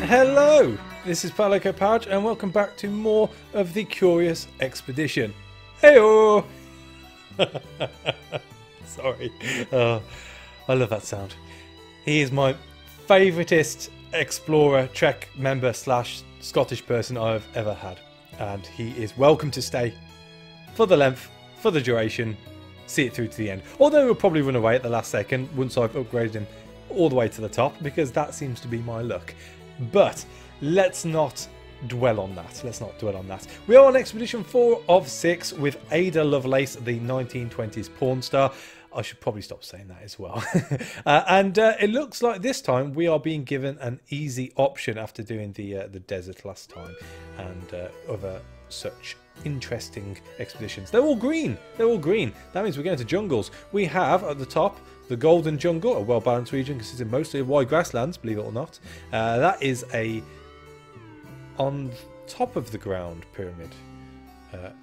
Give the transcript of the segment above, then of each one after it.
Hello, this is Paloco Pouch and welcome back to more of the Curious Expedition. Heyo! Sorry, I love that sound. He is my favouriteest explorer, trek member slash Scottish person I've ever had. And he is welcome to stay for the length, for the duration, see it through to the end. Although he'll probably run away at the last second once I've upgraded him all the way to the top, because that seems to be my luck. But let's not dwell on that. We are on expedition 4 of 6 with Ada Lovelace, the 1920s porn star. I should probably stop saying that as well. And it looks like this time we are being given an easy option after doing the desert last time and other such interesting expeditions. They're all green. That means we're going to jungles. We have at the top the Golden Jungle, a well-balanced region consisting mostly of wide grasslands, believe it or not. That is a on top of the ground pyramid,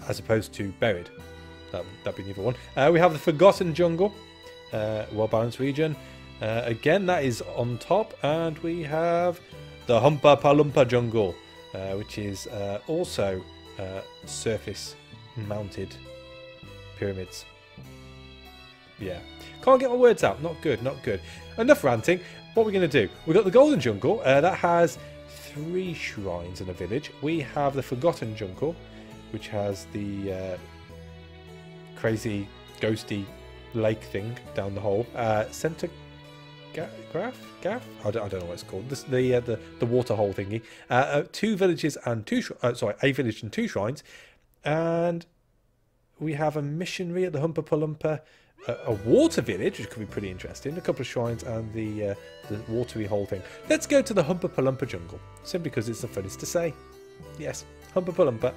as opposed to buried. That'd be the other one. We have the Forgotten Jungle, well-balanced region. Again, that is on top. And we have the Humpa Palumpa Jungle, which is also surface-mounted pyramids. Yeah. Can't get my words out. Not good. Enough ranting. What we're going to do? We've got the Golden Jungle. That has 3 shrines in a village. We have the Forgotten Jungle, which has the crazy, ghosty lake thing down the hole. Center Gaff? I don't know what it's called. The water hole thingy. 2 villages and 2 a village and 2 shrines. And we have a missionary at the Humpa Palumpa. A water village, which could be pretty interesting. A couple of shrines and the watery hole thing. Let's go to the Humpa Palumpa Jungle, simply because it's the funnest to say. Yes, Humpa Palumpa.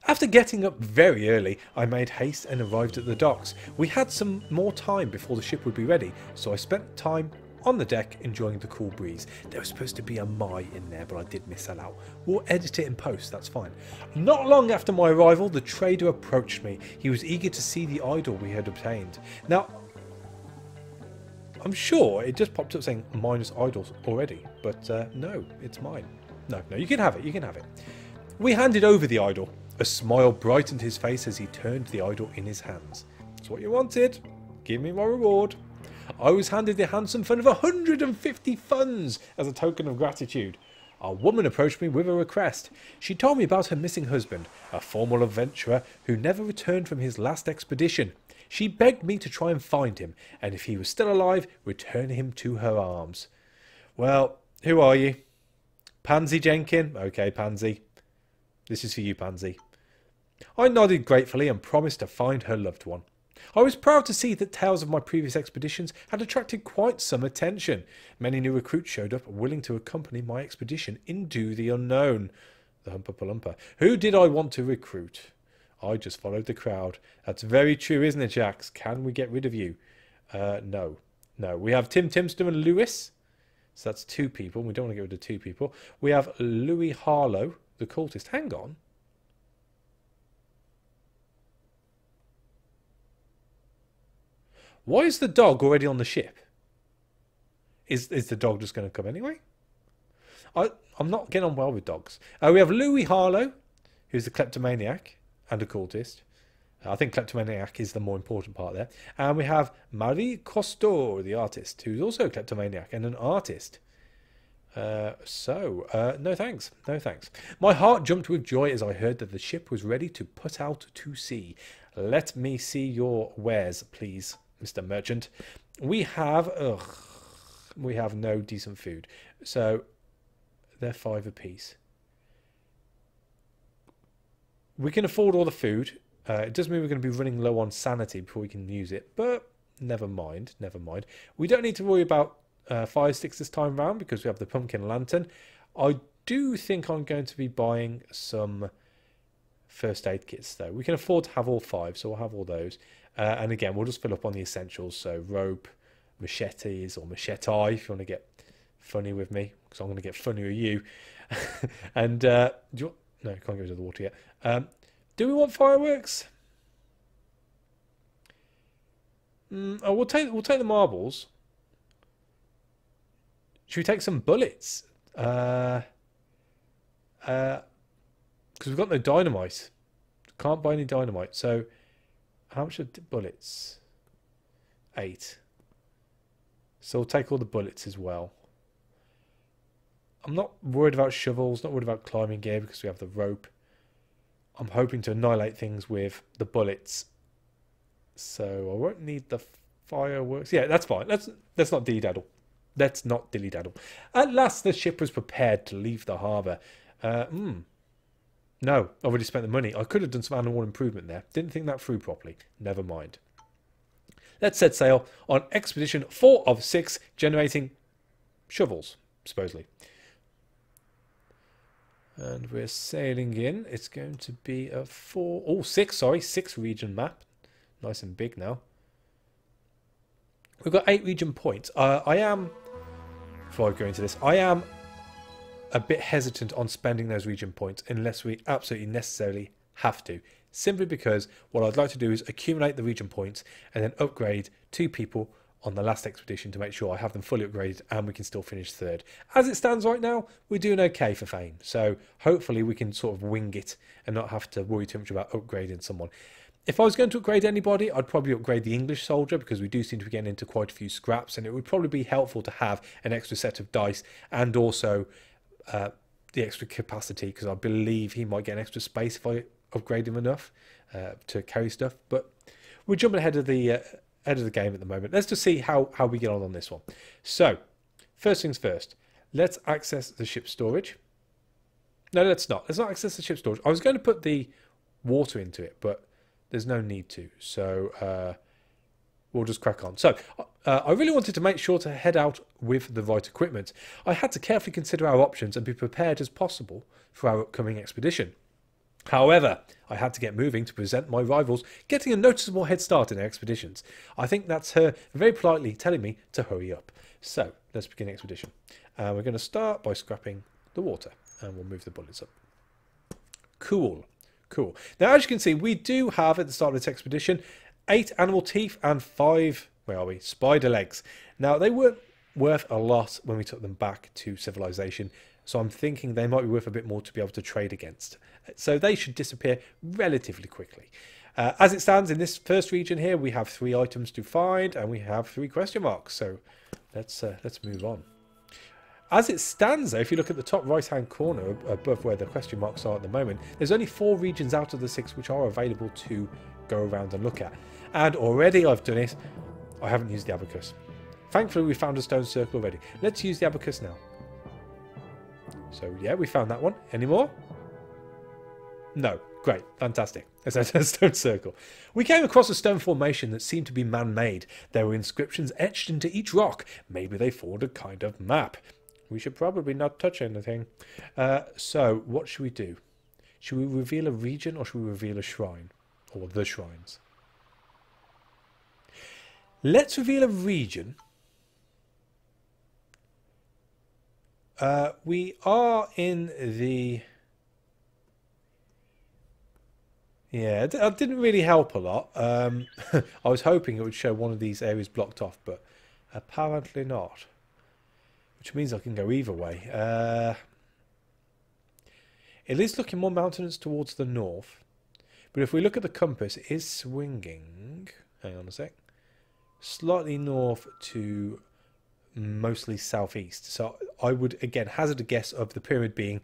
After getting up very early, I made haste and arrived at the docks. We had some more time before the ship would be ready, so I spent time on the deck enjoying the cool breeze. There was supposed to be a my in there, but I did miss that out. We'll edit it in post, that's fine. Not long after my arrival, the trader approached me. He was eager to see the idol we had obtained. Now, I'm sure it just popped up saying minus idols already, but no, it's mine. No, you can have it, We handed over the idol. A smile brightened his face as he turned the idol in his hands. That's what you wanted. Give me my reward. I was handed the handsome fund of 150 funds as a token of gratitude. A woman approached me with a request. She told me about her missing husband, a former adventurer who never returned from his last expedition. She begged me to try and find him, and if he was still alive, return him to her arms. Well, who are you? Pansy Jenkin? Okay, Pansy. This is for you, Pansy. I nodded gratefully and promised to find her loved one. I was proud to see that tales of my previous expeditions had attracted quite some attention. Many new recruits showed up, willing to accompany my expedition into the unknown. The Humpa Palumpa. Who did I want to recruit? I just followed the crowd. That's very true, isn't it, Jax? Can we get rid of you? No. We have Tim Timston and Lewis. So that's 2 people. We don't want to get rid of 2 people. We have Louis Harlow, the cultist. Hang on. Why is the dog already on the ship? Is the dog just going to come anyway? I'm not getting on well with dogs. We have Louis Harlow, who's a kleptomaniac and a cultist. I think kleptomaniac is the more important part there. And we have Marie Costeau, the artist, who's also a kleptomaniac and an artist. No thanks. My heart jumped with joy as I heard that the ship was ready to put out to sea. Let me see your wares, please, Mr. Merchant. We have no decent food. So they're 5 apiece. We can afford all the food. It does mean we're going to be running low on sanity before we can use it. But never mind. We don't need to worry about fire sticks this time round because we have the pumpkin lantern. I do think I'm going to be buying some first aid kits though. We can afford to have all 5, so we'll have all those. And again, we'll just fill up on the essentials. So rope, machetes or machete if you want to get funny with me, because I'm going to get funny with you. And no, can't get rid of the water yet. Do we want fireworks? Oh, we'll take the marbles. Should we take some bullets? Because we've got no dynamite. Can't buy any dynamite. So, how much are bullets? 8. So we'll take all the bullets as well. I'm not worried about shovels, not worried about climbing gear because we have the rope. I'm hoping to annihilate things with the bullets. So I won't need the fireworks. Yeah, that's fine. Let's not dilly-daddle. Let's not dilly-daddle. At last the ship was prepared to leave the harbour. No, I've already spent the money. I could have done some animal improvement there. Didn't think that through properly. Never mind. Let's set sail on expedition 4 of 6, generating shovels, supposedly. And we're sailing in. It's going to be a 6 region map. Nice and big now. We've got 8 region points. Before I go into this, I am a bit hesitant on spending those region points unless we absolutely necessarily have to. Simply because what I'd like to do is accumulate the region points and then upgrade 2 people on the last expedition to make sure I have them fully upgraded and we can still finish 3rd. As it stands right now, we're doing okay for fame. So hopefully we can sort of wing it and not have to worry too much about upgrading someone. If I was going to upgrade anybody, I'd probably upgrade the English soldier because we do seem to be getting into quite a few scraps, and it would probably be helpful to have an extra set of dice and also the extra capacity, because I believe he might get an extra space if I upgrade him enough to carry stuff. But we're jumping ahead of the game at the moment. Let's just see how we get on this one. So first things first, let's access the ship storage. No, let's not access the ship storage. I was going to put the water into it, but there's no need to, so we'll just crack on. So I really wanted to make sure to head out with the right equipment. I had to carefully consider our options and be prepared as possible for our upcoming expedition. However, I had to get moving to present my rivals getting a noticeable head start in their expeditions. I think that's her very politely telling me to hurry up. So let's begin the expedition. We're going to start by scrapping the water, and we'll move the bullets up. Cool. Now, as you can see, we do have at the start of this expedition 8 animal teeth and 5, spider legs. Now, they weren't worth a lot when we took them back to civilization, so I'm thinking they might be worth a bit more to be able to trade against. So they should disappear relatively quickly. As it stands in this first region here, we have 3 items to find and we have 3 question marks. So let's move on. As it stands, though, if you look at the top right-hand corner above where the question marks are at the moment, there's only 4 regions out of the 6 which are available to go around and look at. And already I've done it. I haven't used the abacus. Thankfully, we found a stone circle already. Let's use the abacus now. So, yeah, we found that one. Any more? No. Great. Fantastic. It's a stone circle. We came across a stone formation that seemed to be man-made. There were inscriptions etched into each rock. Maybe they formed a kind of map. We should probably not touch anything. So, what should we do? Should we reveal a region or should we reveal a shrine? Or the shrines? Let's reveal a region. We are in the... Yeah, it didn't really help a lot. I was hoping it would show one of these areas blocked off, but apparently not. Which means I can go either way. It is looking more mountainous towards the north. But if we look at the compass, it is swinging. Hang on a sec. Slightly north to mostly southeast. So I would, again, hazard a guess of the pyramid being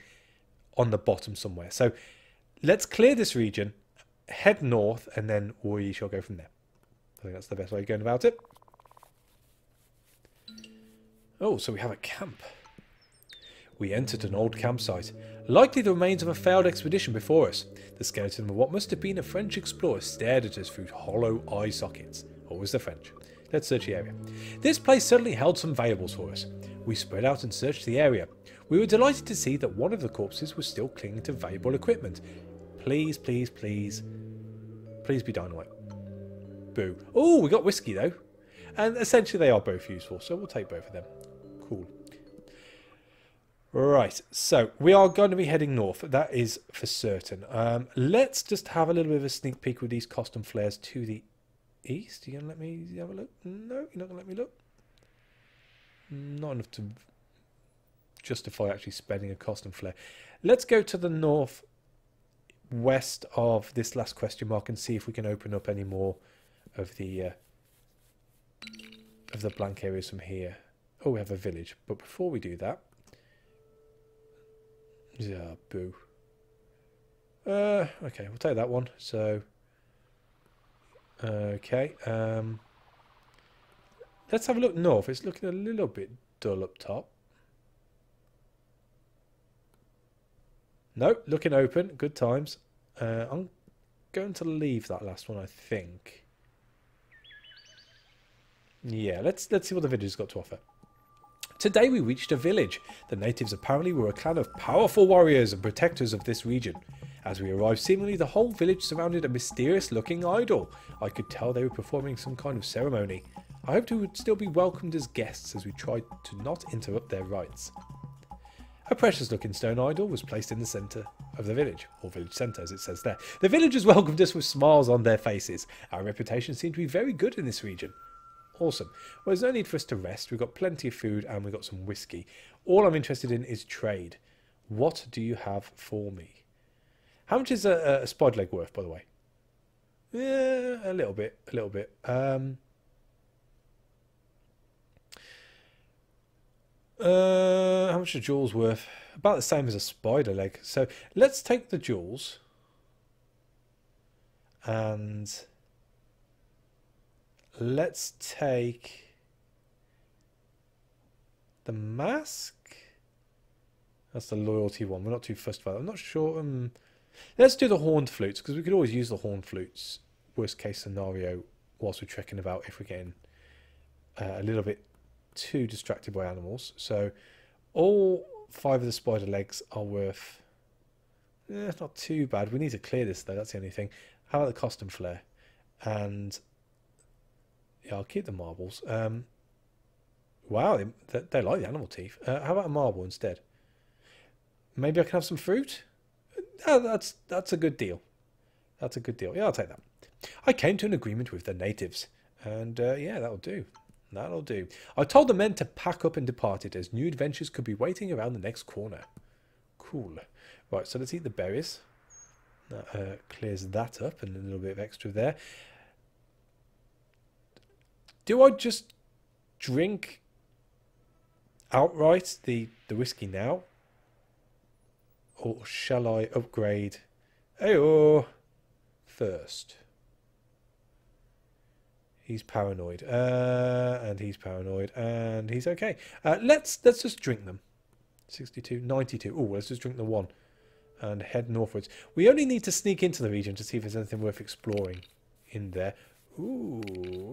on the bottom somewhere. So let's clear this region, head north, and then we shall go from there. I think that's the best way of going about it. Oh, so we have a camp. We entered an old campsite, likely the remains of a failed expedition before us. The skeleton of what must have been a French explorer stared at us through hollow eye sockets. Always the French. Let's search the area. This place certainly held some valuables for us. We spread out and searched the area. We were delighted to see that one of the corpses was still clinging to valuable equipment. Please, please, please. Please be dynamite. Boo. Oh, we got whiskey though. And essentially they are both useful, so we'll take both of them. Cool. Right, so we are going to be heading north. That is for certain. Let's just have a little bit of a sneak peek with these custom flares to the east. Are you going to let me have a look? No, you're not going to let me look? Not enough to justify actually spending a cost and flare. Let's go to the north west of this last question mark and see if we can open up any more of the blank areas from here. Oh, we have a village, but before we do that, yeah, boo. Okay, we'll take that one. So, okay, let's have a look north. It's looking a little bit dull up top. No, looking open. Good times. I'm going to leave that last one, I think. Yeah, let's see what the village has got to offer. Today we reached a village. The natives apparently were a clan of powerful warriors and protectors of this region. As we arrived, seemingly the whole village surrounded a mysterious-looking idol. I could tell they were performing some kind of ceremony. I hoped we would still be welcomed as guests as we tried to not interrupt their rites. A precious-looking stone idol was placed in the centre of the village, or village centre as it says there. The villagers welcomed us with smiles on their faces. Our reputation seemed to be very good in this region. Awesome. Well, there's no need for us to rest. We've got plenty of food and we've got some whiskey. All I'm interested in is trade. What do you have for me? How much is a spider leg worth, by the way? Yeah, a little bit, a little bit. How much are jewels worth? About the same as a spider leg. So let's take the jewels and let's take the mask. That's the loyalty one. We're not too fussed about it. I'm not sure. Let's do the horned flutes because we could always use the horned flutes. Worst case scenario whilst we're trekking about if we're getting a little bit too distracted by animals. So all 5 of the spider legs are worth it's not too bad. We need to clear this though, that's the only thing. How about the costume flare? And yeah, I'll keep the marbles. Wow, they like the animal teeth. How about a marble instead? Maybe I can have some fruit? That's a good deal. That's a good deal. Yeah, I'll take that. I came to an agreement with the natives. And yeah, that'll do. That'll do. I told the men to pack up and departed as new adventures could be waiting around the next corner. Cool. Right, so let's eat the berries. That clears that up and a little bit of extra there. Do I just drink outright the whiskey now? Or shall I upgrade first? He's paranoid, and he's paranoid, and he's okay. Let's just drink them. 62, 92. Oh, let's just drink the one and head northwards. We only need to sneak into the region to see if there's anything worth exploring in there. Ooh,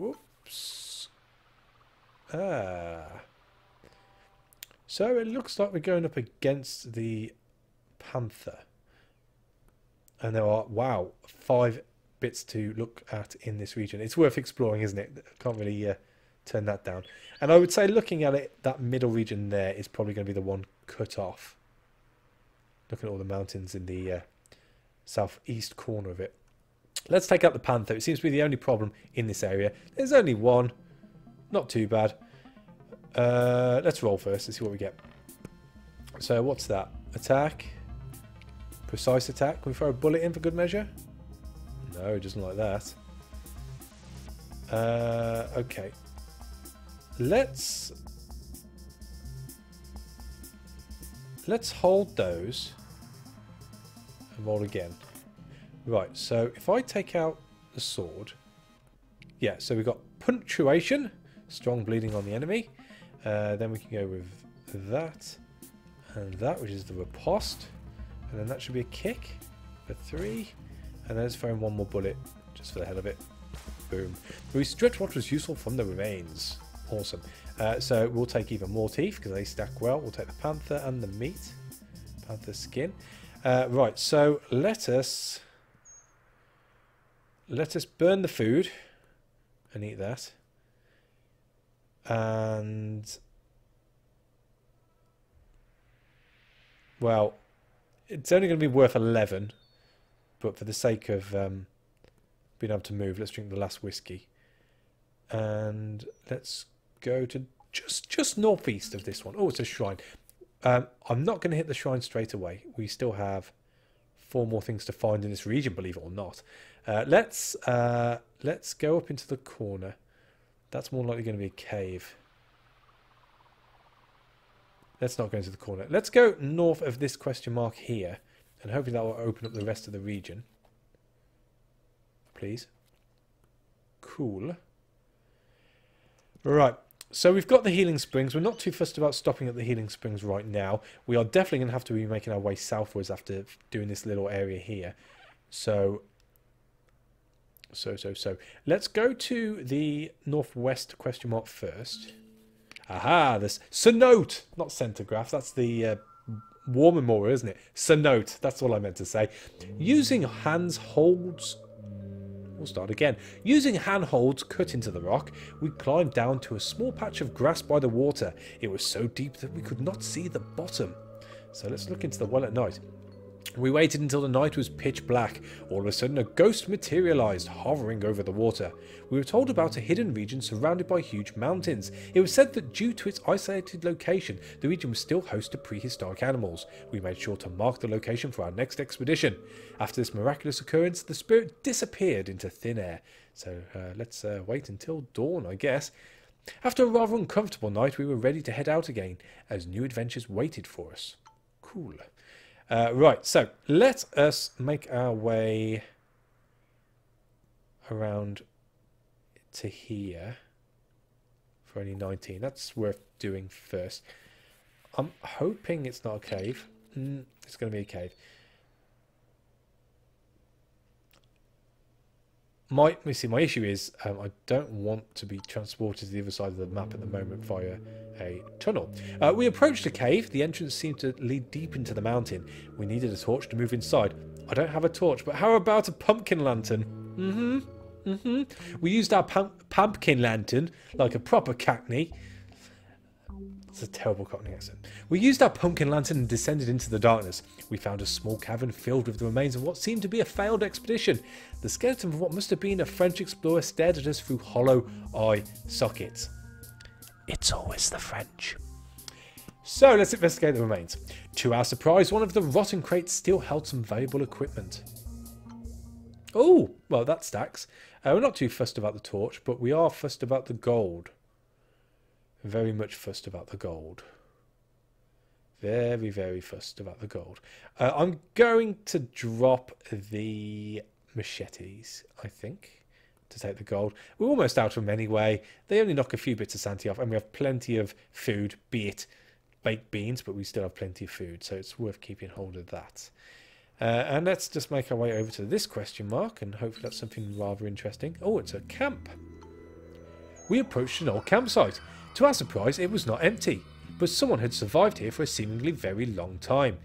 oops. So it looks like we're going up against the panther, and there are 5 bits to look at in this region. It's worth exploring, isn't it? Can't really turn that down. And I would say looking at it, that middle region there is probably going to be the one cut off. Looking at all the mountains in the southeast corner of it. Let's take out the panther. It seems to be the only problem in this area. There's only one. Not too bad. Let's roll first and see what we get. So what's that? Attack. Precise attack. Can we throw a bullet in for good measure? No, it doesn't like that. Okay. Let's hold those and roll again. Right, so if I take out the sword, yeah, so we've got punctuation, strong bleeding on the enemy. Then we can go with that and that, which is the riposte, and then that should be a kick for 3. And then let's throw in one more bullet, just for the hell of it. Boom. We stripped what was useful from the remains. Awesome. So we'll take even more teeth, because they stack well. We'll take the panther and the meat. Panther skin. Right, so let us burn the food and eat that. And well, it's only going to be worth 11. But for the sake of being able to move, let's drink the last whiskey. And let's go to just northeast of this one. Oh, it's a shrine. I'm not going to hit the shrine straight away. We still have 4 more things to find in this region, believe it or not. Let's go up into the corner. That's more likely going to be a cave. Let's not go into the corner. Let's go north of this question mark here, and hopefully that will open up the rest of the region. Please. Cool. Right. So we've got the healing springs. We're not too fussed about stopping at the healing springs right now. We are definitely going to have to be making our way southwards after doing this little area here. So. Let's go to the northwest question mark first. Aha, this cenote, not centigraph. That's the war memorial, isn't it? Cenote. That's all I meant to say. Using handholds. We'll start again. Using handholds cut into the rock, we climbed down to a small patch of grass by the water. It was so deep that we could not see the bottom. So let's look into the well at night. We waited until the night was pitch black. All of a sudden, a ghost materialized, hovering over the water. We were told about a hidden region surrounded by huge mountains. It was said that due to its isolated location, the region was still host to prehistoric animals. We made sure to mark the location for our next expedition. After this miraculous occurrence, the spirit disappeared into thin air. So let's wait until dawn, I guess. After a rather uncomfortable night, we were ready to head out again, as new adventures waited for us. Cool. Right, so let us make our way around to here for only 19. That's worth doing first. I'm hoping it's not a cave. It's going to be a cave. My issue is I don't want to be transported to the other side of the map at the moment via a tunnel. We approached a cave. The entrance seemed to lead deep into the mountain. We needed a torch to move inside. I don't have a torch, but how about a pumpkin lantern? We used our pumpkin lantern like a proper Cockney. It's a terrible Cockney accent. We used our pumpkin lantern and descended into the darkness. We found a small cavern filled with the remains of what seemed to be a failed expedition. The skeleton of what must have been a French explorer stared at us through hollow eye sockets. It's always the French. So let's investigate the remains. To our surprise, one of the rotten crates still held some valuable equipment. Oh, well that stacks. We're not too fussed about the torch, but we are fussed about the gold. Very much fussed about the gold. Very, very fussed about the gold. I'm going to drop the machetes, I think, to take the gold. We're almost out of them anyway. They only knock a few bits of sanity off, and we have plenty of food, be it baked beans, but we still have plenty of food, so it's worth keeping hold of that. And let's just make our way over to this question mark, and hopefully that's something rather interesting. Oh, it's a camp. We approached an old campsite. To our surprise, it was not empty, but someone had survived here for a seemingly very long time.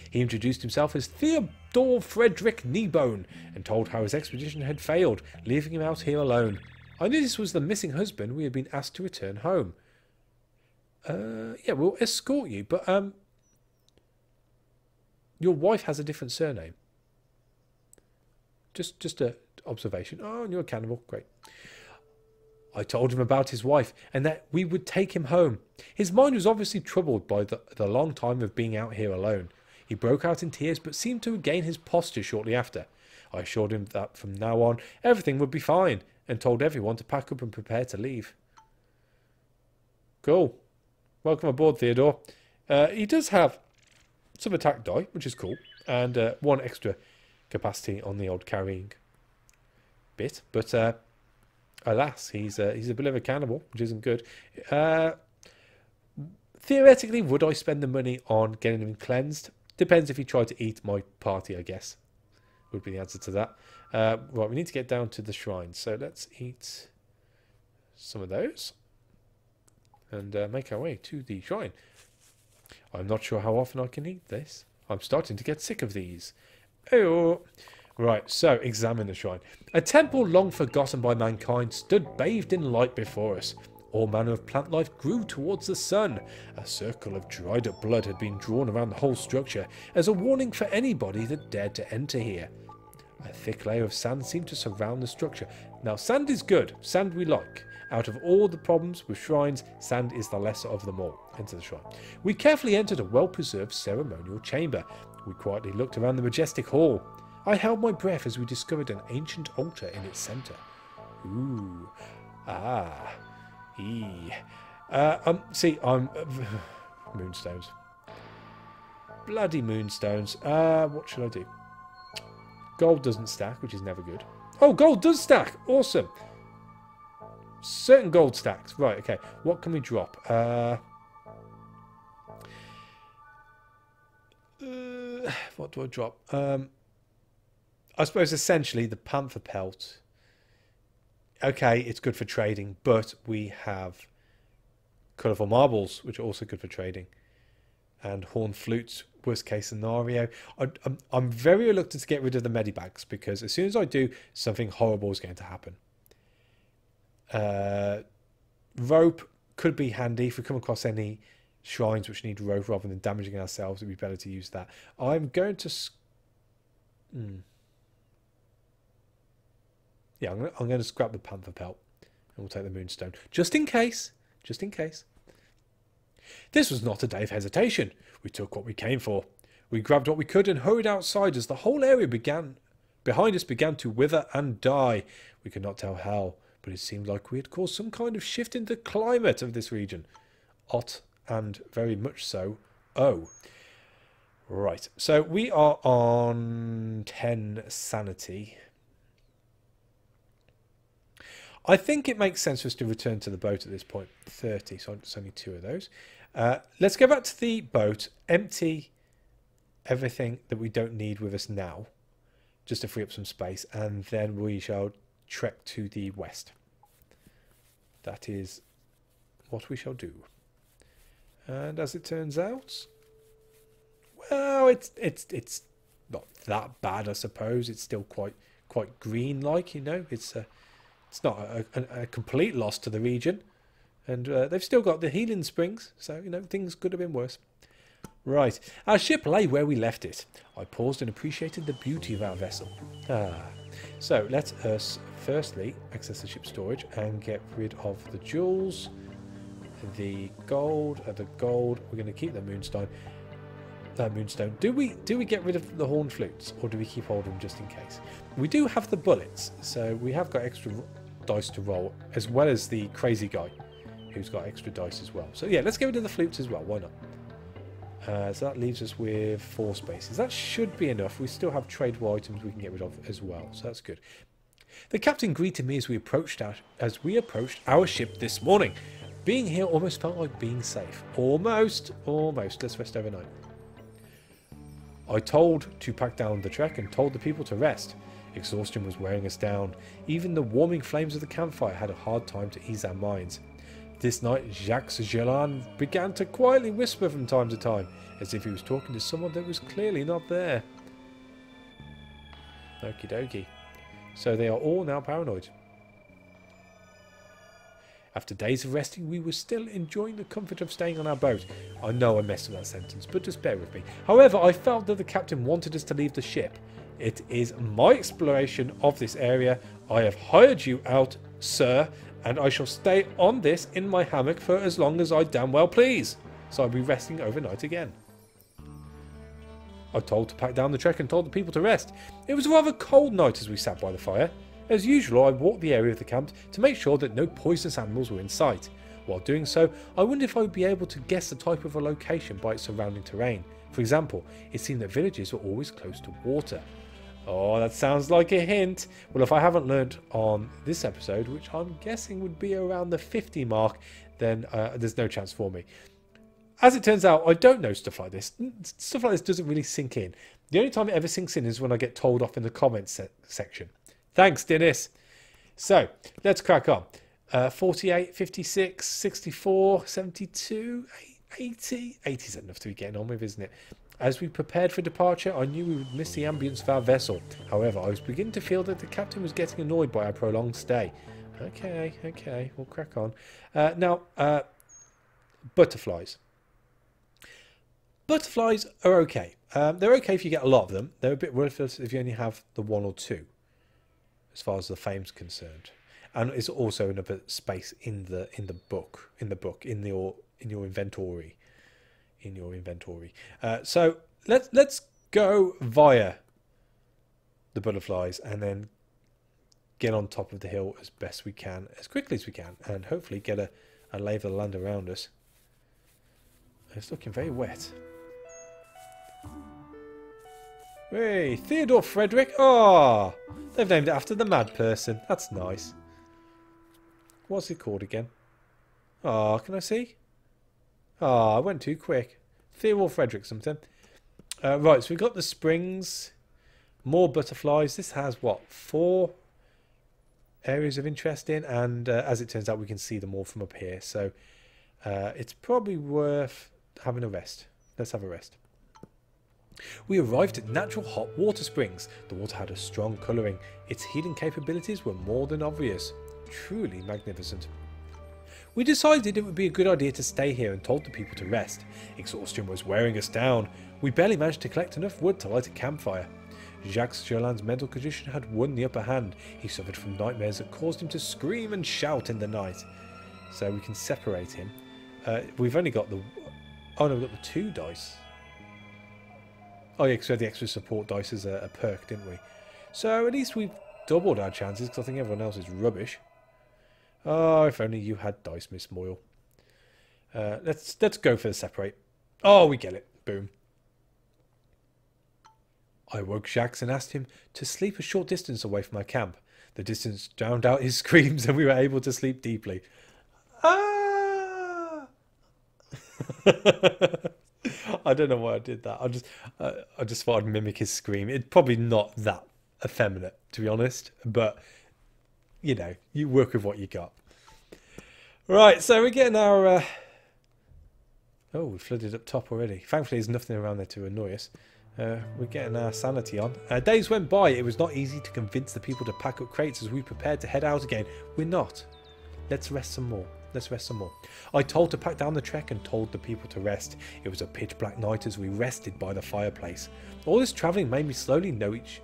He introduced himself as Theodore Frederick Kneebone and told how his expedition had failed, leaving him out here alone. I knew this was the missing husband we had been asked to return home. Yeah, we'll escort you, but your wife has a different surname. Just a observation. Oh, and you're a cannibal. Great. I told him about his wife and that we would take him home. His mind was obviously troubled by the long time of being out here alone. He broke out in tears but seemed to regain his posture shortly after. I assured him that from now on everything would be fine and told everyone to pack up and prepare to leave. Cool. Welcome aboard, Theodore. He does have some attack die, which is cool, and 1 extra capacity on the old carrying bit, but alas, he's a bit of a cannibal, which isn't good. Theoretically, would I spend the money on getting him cleansed? Depends if he tried to eat my party, I guess. Would be the answer to that. Right, we need to get down to the shrine. So let's eat some of those. And make our way to the shrine. I'm not sure how often I can eat this. I'm starting to get sick of these. Oh. Right, so examine the shrine. A temple long forgotten by mankind stood bathed in light before us. All manner of plant life grew towards the sun. A circle of dried up blood had been drawn around the whole structure as a warning for anybody that dared to enter here. A thick layer of sand seemed to surround the structure. Now, sand is good. Sand we like. Out of all the problems with shrines, sand is the lesser of them all. Enter the shrine. We carefully entered a well-preserved ceremonial chamber. We quietly looked around the majestic hall. I held my breath as we discovered an ancient altar in its centre. Ooh. Ah. Eee. See, I'm... moonstones. Bloody moonstones. What should I do? Gold doesn't stack, which is never good. Oh, gold does stack! Awesome! Certain gold stacks. Right, okay. What can we drop? What do I drop? I suppose essentially the panther pelt. Okay, it's good for trading, but we have colourful marbles, which are also good for trading. And horn flutes, worst case scenario. I'm very reluctant to get rid of the medibags because as soon as I do, something horrible is going to happen. Rope could be handy if we come across any shrines which need rope rather than damaging ourselves. It'd be better to use that. I'm going to... Yeah, I'm going to scrap the panther pelt and we'll take the moonstone. Just in case. Just in case. This was not a day of hesitation. We took what we came for. We grabbed what we could and hurried outside as the whole area behind us began to wither and die. We could not tell how, but it seemed like we had caused some kind of shift in the climate of this region. Odd and very much so. Oh. Right. So we are on 10 sanity. I think it makes sense for us to return to the boat at this point. 30, so it's only 2 of those. Let's go back to the boat, empty everything that we don't need with us now, just to free up some space, and then we shall trek to the west. That is what we shall do. And as it turns out, well, it's not that bad, I suppose. It's still quite green-like, you know. It's not a complete loss to the region. And they've still got the healing springs, so, you know, things could have been worse. Right, our ship lay where we left it. I paused and appreciated the beauty of our vessel. So let us firstly access the ship storage and get rid of the jewels, the gold. We're going to keep the moonstone. Do we get rid of the horn flutes, or do we keep hold of them just in case? We do have the bullets, so we have got extra dice to roll, as well as the crazy guy, who's got extra dice as well. So yeah, let's get rid of the flutes as well. Why not? So that leaves us with 4 spaces. That should be enough. We still have tradable items we can get rid of as well, so that's good. The captain greeted me as we approached our ship this morning. Being here almost felt like being safe. Almost. Let's rest overnight. I told to pack down the trek and told the people to rest. Exhaustion was wearing us down. Even the warming flames of the campfire had a hard time to ease our minds. This night, Jacques Gellan began to quietly whisper from time to time, as if he was talking to someone that was clearly not there. Okie dokie. So they are all now paranoid. After days of resting, we were still enjoying the comfort of staying on our boat. I know I messed with that sentence, but just bear with me. However, I felt that the captain wanted us to leave the ship. It is my exploration of this area. I have hired you out, sir, and I shall stay on this in my hammock for as long as I damn well please. So I'll be resting overnight again. I told to pack down the trek and told the people to rest. It was a rather cold night as we sat by the fire. As usual, I walked the area of the camp to make sure that no poisonous animals were in sight. While doing so, I wondered if I would be able to guess the type of a location by its surrounding terrain. For example, it seemed that villages were always close to water. Oh, that sounds like a hint. Well, if I haven't learnt on this episode, which I'm guessing would be around the 50 mark, then there's no chance for me. As it turns out, I don't know stuff like this. Stuff like this doesn't really sink in. The only time it ever sinks in is when I get told off in the comments section. Thanks, Dennis. So, let's crack on. 48, 56, 64, 72, 80. 80 is enough to be getting on with, isn't it? As we prepared for departure, I knew we would miss the ambience of our vessel. However, I was beginning to feel that the captain was getting annoyed by our prolonged stay. Okay, we'll crack on. Now, butterflies. Butterflies are okay. They're okay if you get a lot of them. They're a bit worthless if you only have the 1 or 2, as far as the fame's concerned. and it's also another space in your inventory. So let's go via the butterflies and then get on top of the hill as best we can, as quickly as we can, and hopefully get a lay of the land around us. It's looking very wet. Hey, Theodore Frederick. Oh, they've named it after the mad person. That's nice. What's it called again? Oh, can I see? Oh, I went too quick. Theodore Frederick something. Right, so we've got the springs. More butterflies. This has, what, 4 areas of interest in? And as it turns out, we can see them all from up here. So it's probably worth having a rest. Let's have a rest. We arrived at natural hot water springs. The water had a strong colouring. Its healing capabilities were more than obvious. Truly magnificent. We decided it would be a good idea to stay here and told the people to rest. Exhaustion was wearing us down. We barely managed to collect enough wood to light a campfire. Jacques Jolin's mental condition had won the upper hand. He suffered from nightmares that caused him to scream and shout in the night. So we can separate him. We've only got the... Oh no, we've got the 2 dice. Oh yeah, because we had the extra support dice as a perk, didn't we? So at least we've doubled our chances, because I think everyone else is rubbish. Oh, if only you had dice, Miss Moyle. Let's go for the separate. Oh, we get it. Boom. I woke Jacques and asked him to sleep a short distance away from our camp. The distance drowned out his screams and we were able to sleep deeply. Ah! I don't know why I did that. I just thought I'd mimic his scream. It's probably not that effeminate, to be honest. But, you know, you work with what you got. Right, so we're getting our... Oh, we flooded up top already. Thankfully, there's nothing around there to annoy us. We're getting our sanity on. Days went by. It was not easy to convince the people to pack up crates as we prepared to head out again. We're not. Let's rest some more. Let's rest some more. I told to pack down the trek and told the people to rest. It was a pitch black night as we rested by the fireplace. All this travelling made us slowly know each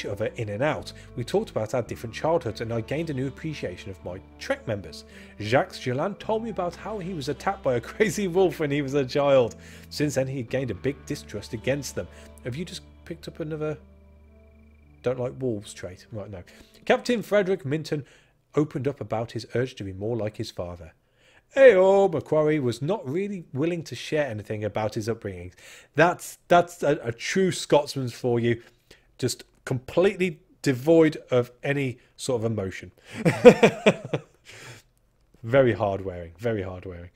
other in and out. We talked about our different childhoods and I gained a new appreciation of my Trek members. Jacques Jolin told me about how he was attacked by a crazy wolf when he was a child. Since then he had gained a big distrust against them. Have you just picked up another don't like wolves trait? Right, no. Captain Frederick Minton opened up about his urge to be more like his father. Hey-oh, Macquarie was not really willing to share anything about his upbringing. That's a true Scotsman's for you. Just completely devoid of any sort of emotion. Very hard-wearing, very hard-wearing.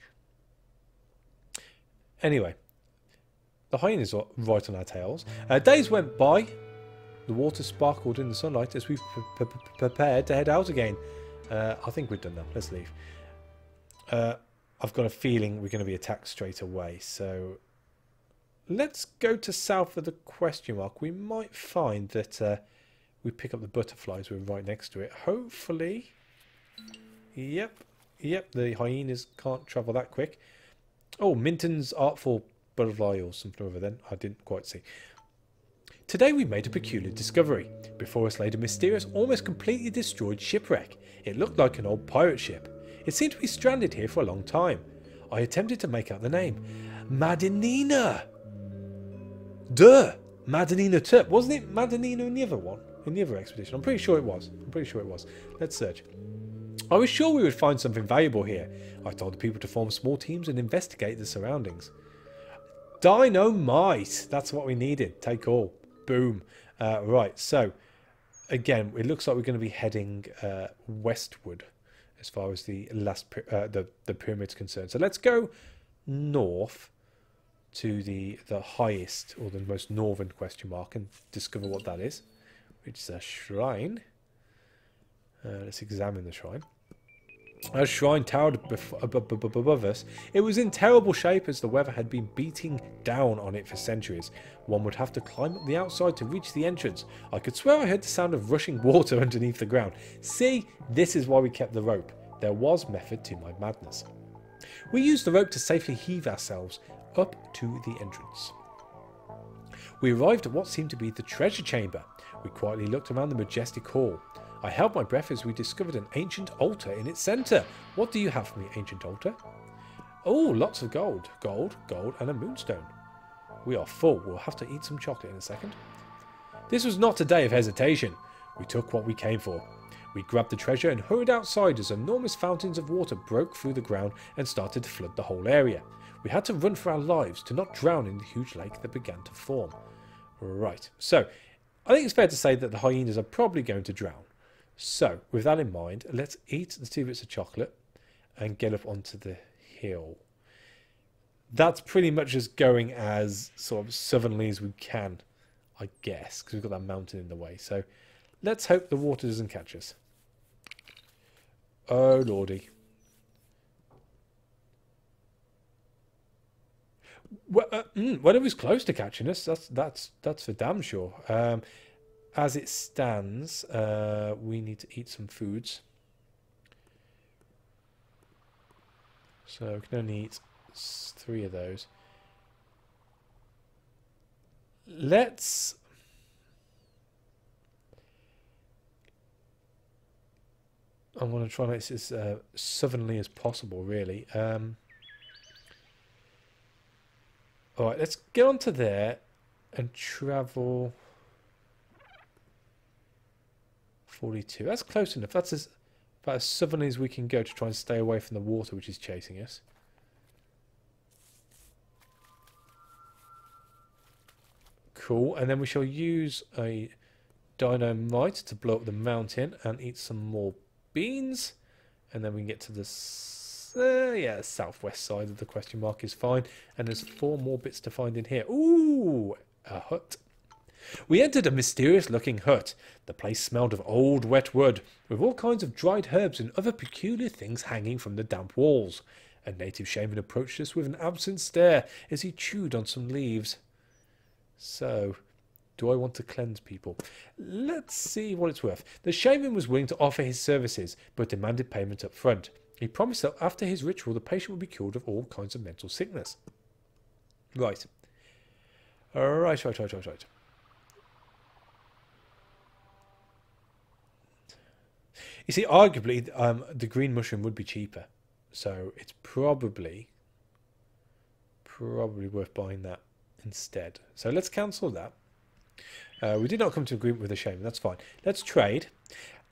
Anyway, the hyenas are right on our tails. Days went by. The water sparkled in the sunlight as we prepared to head out again. I think we're done now. Let's leave. I've got a feeling we're going to be attacked straight away. So let's go to south of the question mark. We might find that we pick up the butterflies. We're right next to it. Hopefully. Yep. The hyenas can't travel that quick. Oh, Minton's artful butterfly or something over then. I didn't quite see. Today we made a peculiar discovery. Before us laid a mysterious, almost completely destroyed shipwreck. It looked like an old pirate ship. It seemed to be stranded here for a long time. I attempted to make out the name. Madanina! Duh! Madanina Turp. Wasn't it Madanina in the other one? In the other expedition? I'm pretty sure it was. Let's search. I was sure we would find something valuable here. I told the people to form small teams and investigate the surroundings. Dynamite! That's what we needed. Take all. Boom. Right, so again, it looks like we're going to be heading westward as far as the the pyramid's concerned. So let's go north to the highest or the most northern question mark and discover what that is, which is a shrine. Let's examine the shrine. A shrine towered above us. It was in terrible shape as the weather had been beating down on it for centuries. One would have to climb up the outside to reach the entrance. I could swear I heard the sound of rushing water underneath the ground. See, this is why we kept the rope. There was method to my madness. We used the rope to safely heave ourselves up to the entrance. We arrived at what seemed to be the treasure chamber. We quietly looked around the majestic hall. I held my breath as we discovered an ancient altar in its centre. What do you have for me, ancient altar? Oh, lots of gold. Gold, and a moonstone. We are full. We'll have to eat some chocolate in a second. This was not a day of hesitation. We took what we came for. We grabbed the treasure and hurried outside as enormous fountains of water broke through the ground and started to flood the whole area. We had to run for our lives to not drown in the huge lake that began to form. Right, so I think it's fair to say that the hyenas are probably going to drown. So, with that in mind, let's eat the 2 bits of chocolate and get up onto the hill. That's pretty much as going as sort of southernly as we can, I guess, because we've got that mountain in the way. So, let's hope the water doesn't catch us. Oh, lordy. Well, it was close to catching us. That's for damn sure. As it stands, we need to eat some foods. So we can only eat 3 of those. I want to try and make this as southernly as possible, really. Alright, let's get onto there and travel 42. That's close enough. That's about as southernly as we can go to try and stay away from the water which is chasing us. Cool. And then we shall use a dynamite to blow up the mountain and eat some more beans. And then we can get to the southwest side of the question mark is fine. And there's 4 more bits to find in here. Ooh, a hut. We entered a mysterious-looking hut. The place smelled of old wet wood, with all kinds of dried herbs and other peculiar things hanging from the damp walls. A native shaman approached us with an absent stare as he chewed on some leaves. So, do I want to cleanse people? Let's see what it's worth. The shaman was willing to offer his services, but demanded payment up front. He promised that after his ritual, the patient would be cured of all kinds of mental sickness. Right. Right. You see, arguably, the green mushroom would be cheaper. So it's probably worth buying that instead. So let's cancel that. We did not come to agreement with the shaman. That's fine. Let's trade.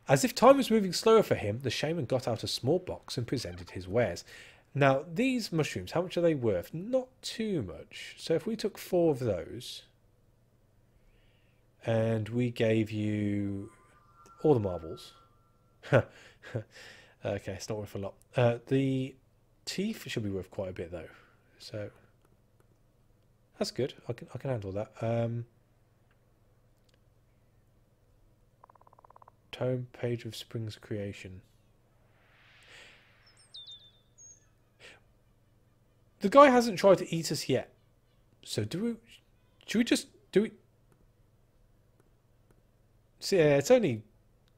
As if time was moving slower for him, the shaman got out a small box and presented his wares. Now, these mushrooms, how much are they worth? Not too much. So if we took 4 of those and we gave you all the marbles. Okay, it's not worth a lot. The teeth should be worth quite a bit though. So that's good. I can handle that. Tome page of Spring's creation. The guy hasn't tried to eat us yet. So should we just do it? So yeah, it's only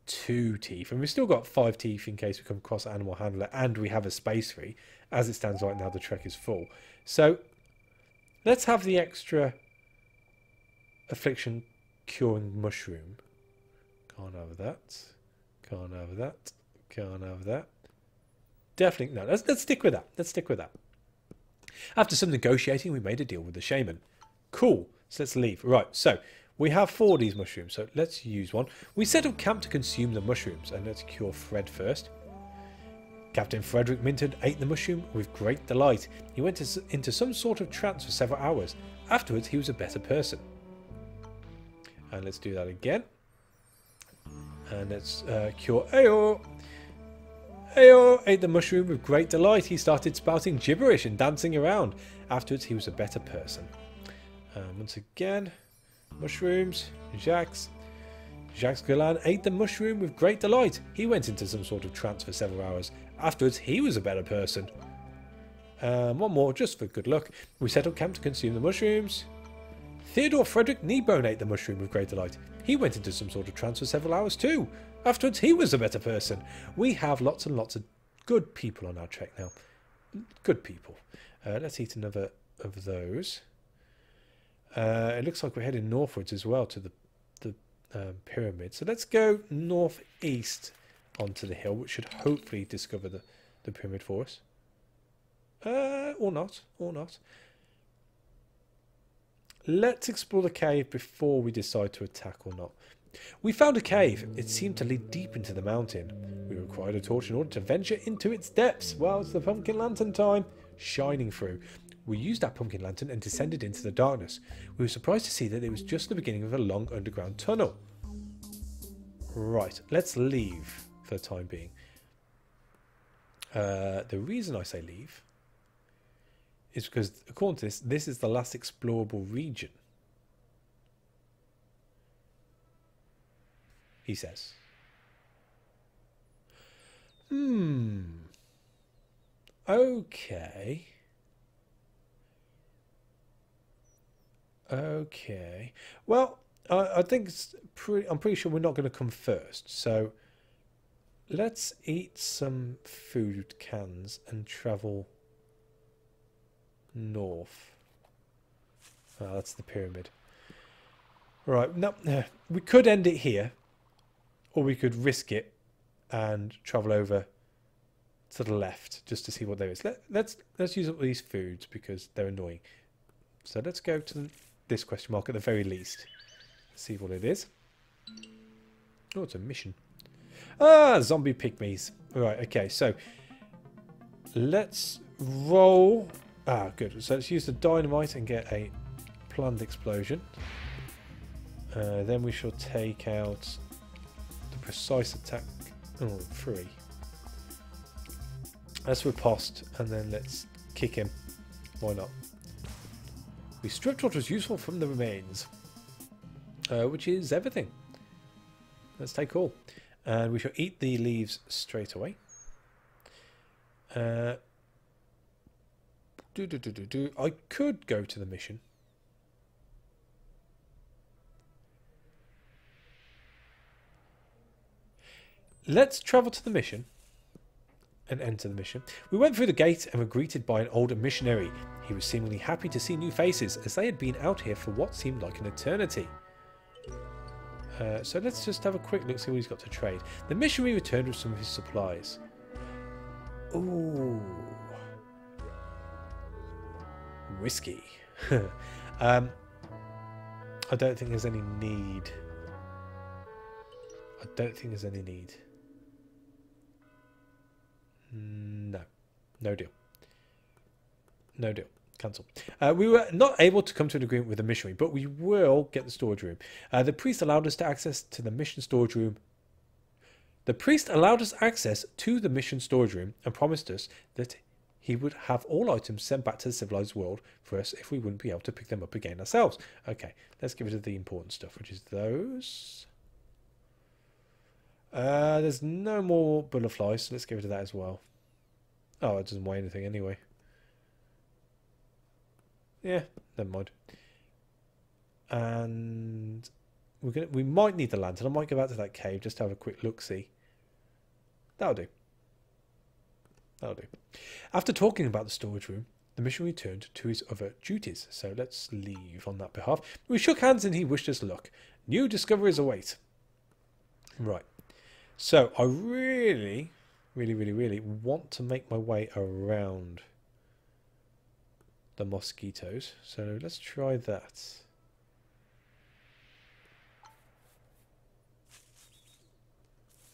2 teeth, and we've still got 5 teeth in case we come across an animal handler, and we have a space free. As it stands right now, the trek is full. So let's have the extra affliction curing mushroom. Can't have that. Can't have that. Can't have that. Definitely no. Let's stick with that. Let's stick with that. After some negotiating, we made a deal with the shaman. Cool. So let's leave. Right. So we have 4 of these mushrooms. So let's use one. We set up camp to consume the mushrooms, and let's cure Fred first. Captain Frederick Minton ate the mushroom with great delight. He went into some sort of trance for several hours. Afterwards, he was a better person. And let's do that again. And let's cure Ayo. Ayo ate the mushroom with great delight. He started spouting gibberish and dancing around. Afterwards, he was a better person. Once again, mushrooms. Jacques Galan ate the mushroom with great delight. He went into some sort of trance for several hours. Afterwards, he was a better person. One more, just for good luck. We set up camp to consume the mushrooms. Theodore Frederick Kneebone ate the mushroom with great delight. He went into some sort of trance for several hours too. Afterwards, he was a better person. We have lots and lots of good people on our trek now. Good people. Let's eat another of those. It looks like we're heading northwards as well to the pyramid. So let's go northeast onto the hill, which should hopefully discover the pyramid for us. Or not. Let's explore the cave before we decide to attack or not. We found a cave. It seemed to lead deep into the mountain. We required a torch in order to venture into its depths. Well, it's the pumpkin lantern time. Shining through. We used that pumpkin lantern and descended into the darkness. We were surprised to see that it was just the beginning of a long underground tunnel. Right, let's leave for the time being. The reason I say leave is because, according to this is the last explorable region. He says. Okay. Well, I think I'm pretty sure we're not going to come first. So let's eat some food cans and travel north. Oh, that's the pyramid. Right. No, we could end it here, or we could risk it and travel over to the left just to see what there is. Let's use up these foods because they're annoying. So let's go to this question mark at the very least. See what it is. Oh, it's a mission. Ah, zombie pygmies. Right, okay, so let's roll. Ah, good. So let's use the dynamite and get a planned explosion. Then we shall take out the precise attack. Oh, 3. Let's riposte and then let's kick him. Why not? We stripped what was useful from the remains, which is everything. Let's take all. And we shall eat the leaves straight away. I could go to the mission. Let's travel to the mission and enter the mission. We went through the gate and were greeted by an older missionary. He was seemingly happy to see new faces, as they had been out here for what seemed like an eternity. So let's just have a quick look, see what he's got to trade. The missionary returned with some of his supplies. Ooh. Whiskey. I don't think there's any need. No deal. Cancel. We were not able to come to an agreement with the missionary, but we will get the storage room. The priest allowed us access to the mission storage room. The priest allowed us access to the mission storage room and promised us that he would have all items sent back to the civilized world for us if we wouldn't be able to pick them up again ourselves. Okay, let's get rid of the important stuff, which is those. There's no more butterflies, so let's get rid of that as well. Oh, it doesn't weigh anything anyway. Yeah, never mind. And we might need the lantern. I might go back to that cave just to have a quick look-see. That'll do. After talking about the storage room, the missionary returned to his other duties. So let's leave on that behalf. We shook hands and he wished us luck. New discoveries await. Right. So I really want to make my way around the mosquitoes. So let's try that.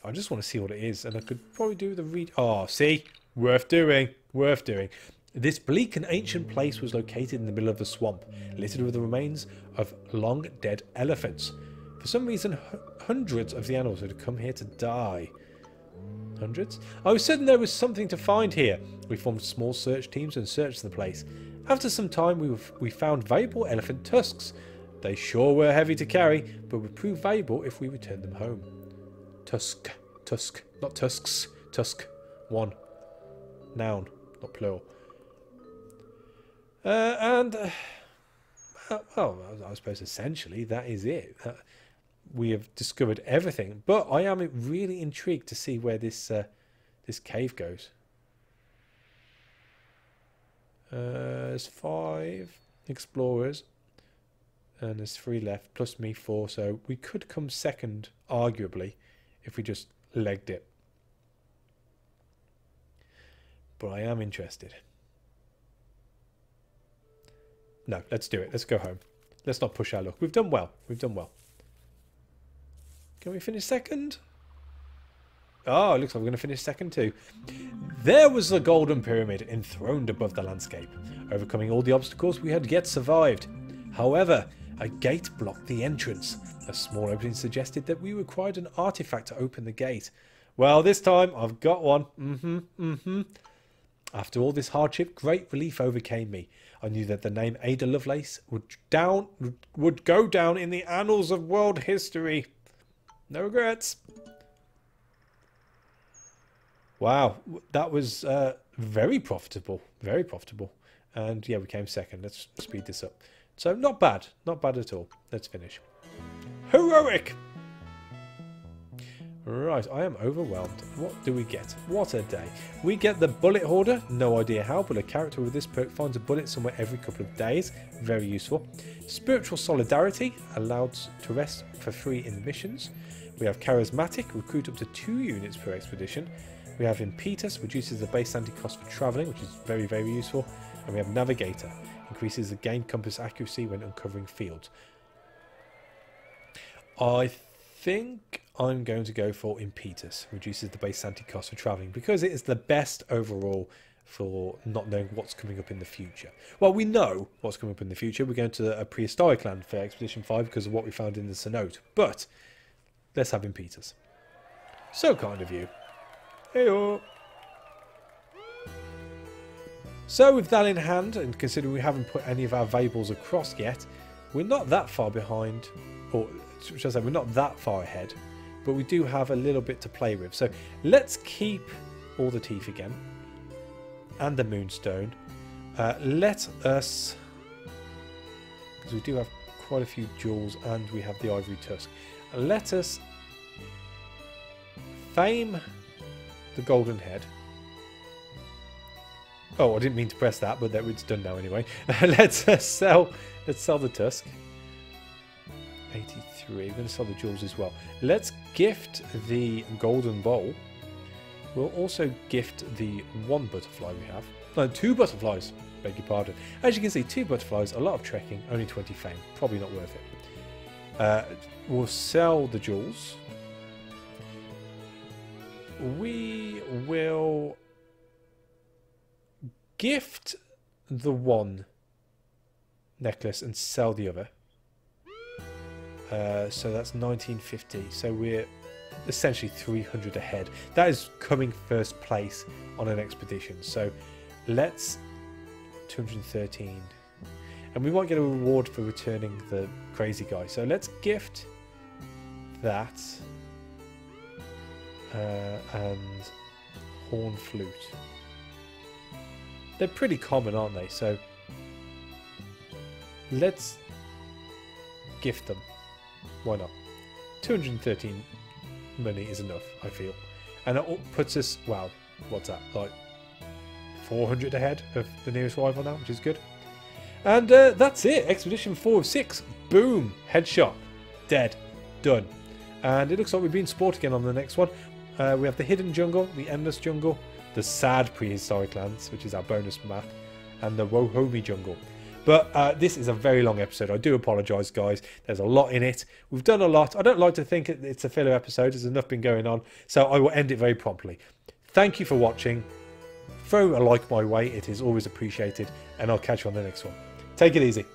I just want to see what it is, and I could probably do the read. Oh, see? Worth doing. This bleak and ancient place was located in the middle of a swamp, littered with the remains of long dead elephants. For some reason, hundreds of the animals had come here to die. Hundreds? I was certain there was something to find here. We formed small search teams and searched the place. After some time, we found valuable elephant tusks. They sure were heavy to carry, but would prove valuable if we returned them home. Tusk, not tusks. Tusk, 1. Noun, not plural. Well, I suppose essentially that is it. We have discovered everything, but I am really intrigued to see where this cave goes. There's 5 explorers. And there's 3 left, plus me 4. So we could come second, arguably, if we just legged it. But I am interested. No, let's do it. Let's go home. Let's not push our luck. We've done well. We've done well. Can we finish second? Oh, it looks like we're going to finish second too. There was the Golden Pyramid enthroned above the landscape. Overcoming all the obstacles, we had yet survived. However, a gate blocked the entrance. A small opening suggested that we required an artifact to open the gate. Well, this time I've got one. After all this hardship, great relief overcame me. I knew that the name Ada Lovelace would go down in the annals of world history. No regrets. Wow, that was very profitable. Very profitable. And yeah, we came second. Let's speed this up. So not bad. Not bad at all. Let's finish. Heroic! Right, I am overwhelmed. What do we get? What a day. We get the Bullet Hoarder. No idea how, but a character with this perk finds a bullet somewhere every couple of days. Very useful. Spiritual Solidarity, allowed to rest for free in missions. We have Charismatic, recruit up to 2 units per expedition. We have Impetus, reduces the base anti-cost for travelling, which is very, very useful. And we have Navigator, increases the gain compass accuracy when uncovering fields. I think I'm going to go for Impetus, reduces the base anti-cost for travelling, because it is the best overall for not knowing what's coming up in the future. Well, we know what's coming up in the future. We're going to a prehistoric land for Expedition 5 because of what we found in the Cenote. But let's have Impetus. So kind of you. Heyo. So with that in hand, and considering we haven't put any of our valuables across yet, we're not that far behind, or should I say, we're not that far ahead, but we do have a little bit to play with. So let's keep all the teeth again, and the moonstone. Let us, because we do have quite a few jewels, and we have the ivory tusk. Let us fame the golden head. Oh, I didn't mean to press that, but it's done now anyway. Let's sell the tusk. 83. We're going to sell the jewels as well. Let's gift the golden bowl. We'll also gift the 1 butterfly we have. No, 2 butterflies. Beg your pardon. As you can see, 2 butterflies, a lot of trekking, only 20 fame. Probably not worth it. We'll sell the jewels. We will gift the 1 necklace and sell the other. So that's 1950. So we're essentially 300 ahead. That is coming first place on an expedition. So let's 213. And we might get a reward for returning the crazy guy. So let's gift that. And horn flute. They're pretty common, aren't they? So let's gift them. Why not? 213 money is enough, I feel. And it puts us, wow, what's that? Like 400 ahead of the nearest rival now, which is good. And that's it. Expedition 4 of 6. Boom. Headshot. Dead. Done. And it looks like we've been sport again on the next one. We have the hidden jungle, the endless jungle, the sad prehistoric lands, which is our bonus map, and the Wohomi jungle. But this is a very long episode. I do apologise, guys. There's a lot in it. We've done a lot. I don't like to think it's a filler episode. There's enough been going on. So I will end it very promptly. Thank you for watching. Throw a like my way. It is always appreciated. And I'll catch you on the next one. Take it easy.